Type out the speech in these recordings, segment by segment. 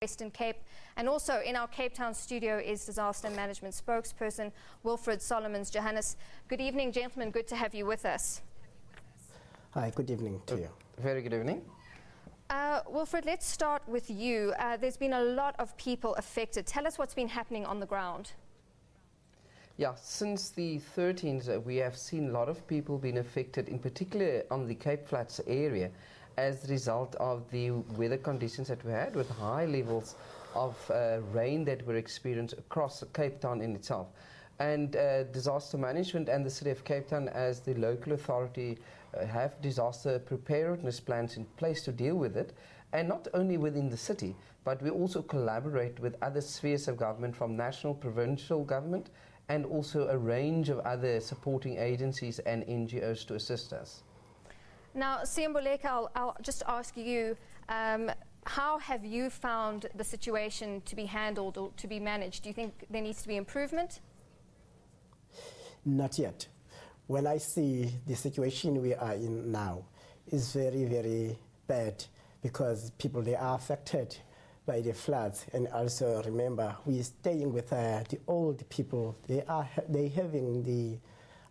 Western Cape, and also in our Cape Town studio is disaster management spokesperson Wilfred Solomons-Johannes. Good evening, gentlemen. Good to have you with us. Hi, good evening to you. Very good evening. Wilfred, let's start with you. There's been a lot of people affected. Tell us what's been happening on the ground. Yeah, since the 13th, we have seen a lot of people being affected, in particular on the Cape Flats area, as a result of the weather conditions that we had, with high levels of rain that were experienced across Cape Town in itself. And disaster management and the City of Cape Town, as the local authority, have disaster preparedness plans in place to deal with it. And not only within the city, but we also collaborate with other spheres of government, from national, provincial government, and also a range of other supporting agencies and NGOs to assist us. Now, Siyamboleka, I'll just ask you, how have you found the situation to be handled or to be managed? Do you think there needs to be improvement? Not yet. When I see the situation we are in now, is very, very bad, because people, they are affected by the floods. And also remember, we are staying with the old people. They having the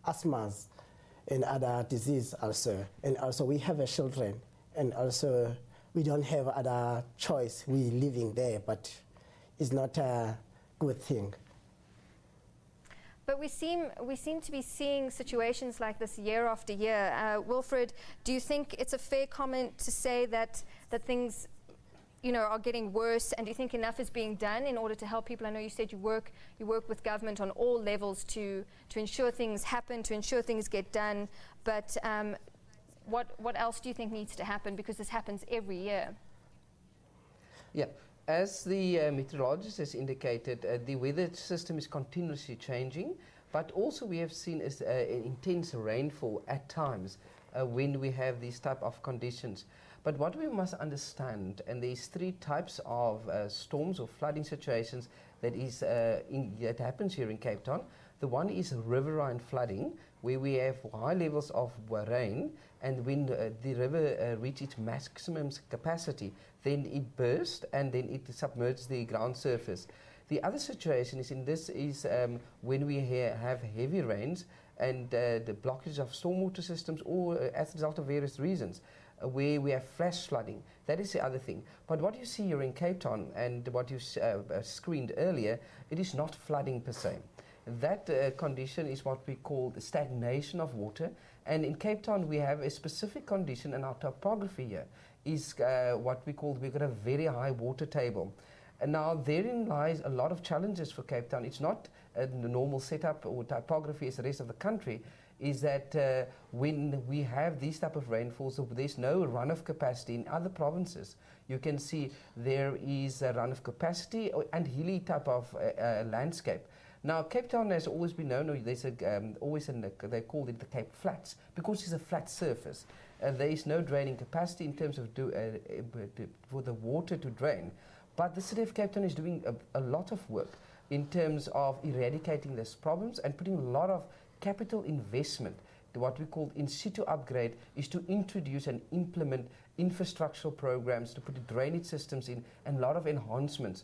asthmas and other disease also. And also we have children, and also we don't have other choice. We living there, but it's not a good thing. But we seem to be seeing situations like this year after year. Wilfred, do you think it's a fair comment to say that things, are getting worse, and do you think enough is being done in order to help people? I know you said you work with government on all levels to ensure things happen, to ensure things get done, but what else do you think needs to happen, because this happens every year? Yeah. As the meteorologist has indicated, the weather system is continuously changing, but also we have seen intense rainfall at times when we have these type of conditions. But what we must understand, and there's three types of storms or flooding situations that happens here in Cape Town. The one is riverine flooding, where we have high levels of rain, and when the river reaches its maximum capacity, then it bursts and then it submerges the ground surface. The other situation is when we have heavy rains and the blockage of stormwater systems, or as a result of various reasons, where we have flash flooding. That is the other thing. But what you see here in Cape Town, and what you screened earlier, it is not flooding per se. That condition is what we call the stagnation of water. And in Cape Town we have a specific condition, and our topography here is what we've got a very high water table. And now therein lies a lot of challenges for Cape Town. It's not the normal setup or topography as the rest of the country, is that when we have these type of rainfalls, there's no runoff capacity. In other provinces, you can see there is a runoff capacity and hilly type of landscape. Now, Cape Town has always been known, they called it the Cape Flats, because it's a flat surface. There is no draining capacity in terms of for the water to drain. But the City of Cape Town is doing a lot of work in terms of eradicating these problems and putting a lot of capital investment. What we call in situ upgrade is to introduce and implement infrastructural programs, to put drainage systems in, and a lot of enhancements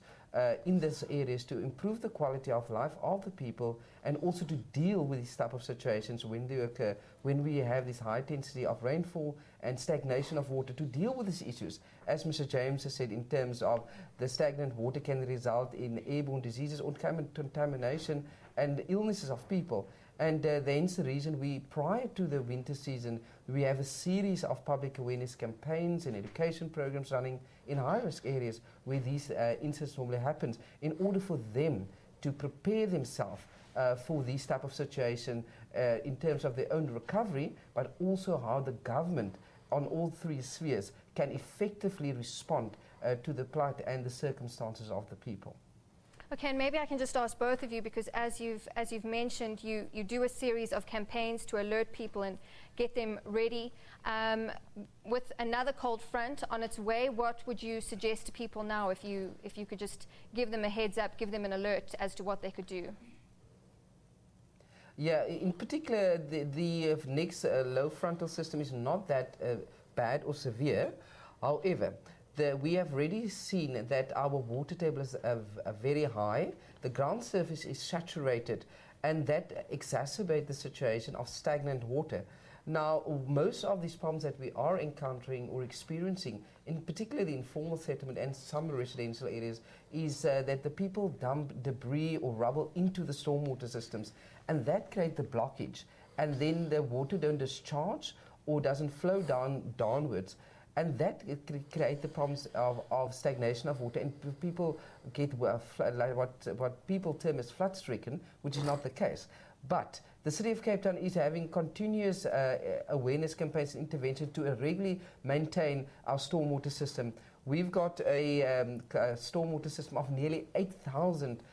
in these areas to improve the quality of life of the people, and also to deal with these type of situations when they occur, when we have this high intensity of rainfall and stagnation of water, to deal with these issues. As Mr. James has said, in terms of the stagnant water can result in airborne diseases or contamination and illnesses of people. And hence the reason prior to the winter season, we have a series of public awareness campaigns and education programs running in high-risk areas where these incidents normally happen, in order for them to prepare themselves for these type of situations in terms of their own recovery, but also how the government on all three spheres can effectively respond to the plight and the circumstances of the people. Okay, and maybe I can just ask both of you, because as you've mentioned, you do a series of campaigns to alert people and get them ready. With another cold front on its way, what would you suggest to people now, if you could just give them a heads up, give them an alert as to what they could do? Yeah, in particular, the next low frontal system is not that bad or severe. However, we have already seen that our water table is very high, the ground surface is saturated, and that exacerbates the situation of stagnant water. Now, most of these problems that we are encountering or experiencing, in particular the informal settlement and some residential areas, is that the people dump debris or rubble into the stormwater systems, and that creates the blockage, and then the water don't discharge or doesn't flow downwards. And that creates the problems of stagnation of water, and people get like what people term as flood-stricken, which is not the case. But the City of Cape Town is having continuous awareness campaigns and intervention to regularly maintain our stormwater system. We've got a stormwater system of nearly 8,000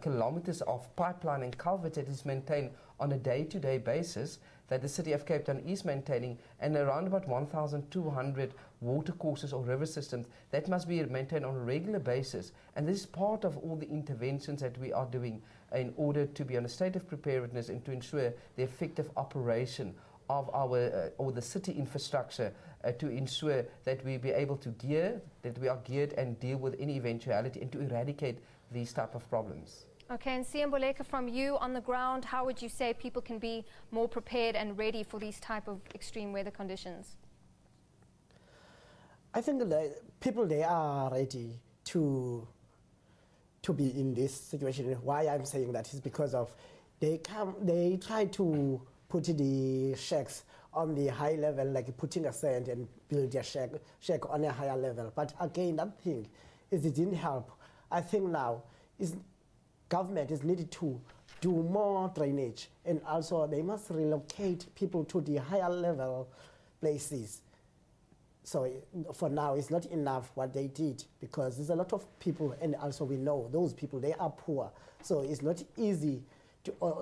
kilometers of pipeline and culvert that is maintained on a day-to-day basis, that the City of Cape Town is maintaining, and around about 1,200 water courses or river systems that must be maintained on a regular basis. And this is part of all the interventions that we are doing in order to be on a state of preparedness and to ensure the effective operation of our or the city infrastructure to ensure that we be able to we are geared and deal with any eventuality and to eradicate these type of problems. Okay, and Siyamboleka, from you on the ground, how would you say people can be more prepared and ready for these type of extreme weather conditions? I think people, they are ready to be in this situation. Why I'm saying that is because of they try to put the shacks on the high level, like putting a sand and build a shack on a higher level. But again, that thing is it didn't help. I think now government is needed to do more drainage, and also they must relocate people to the higher level places. So for now, it's not enough what they did, because there's a lot of people, and also we know those people, they are poor. So it's not easy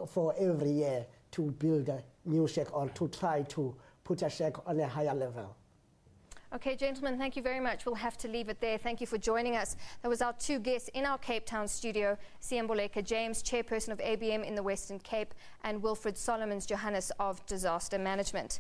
for every year to build a new shack or to try to put a shack on a higher level. Okay, gentlemen, thank you very much. We'll have to leave it there. Thank you for joining us. That was our two guests in our Cape Town studio, Siyamboleka James, Chairperson of ABM in the Western Cape, and Wilfred Solomons-Johannes of Disaster Management.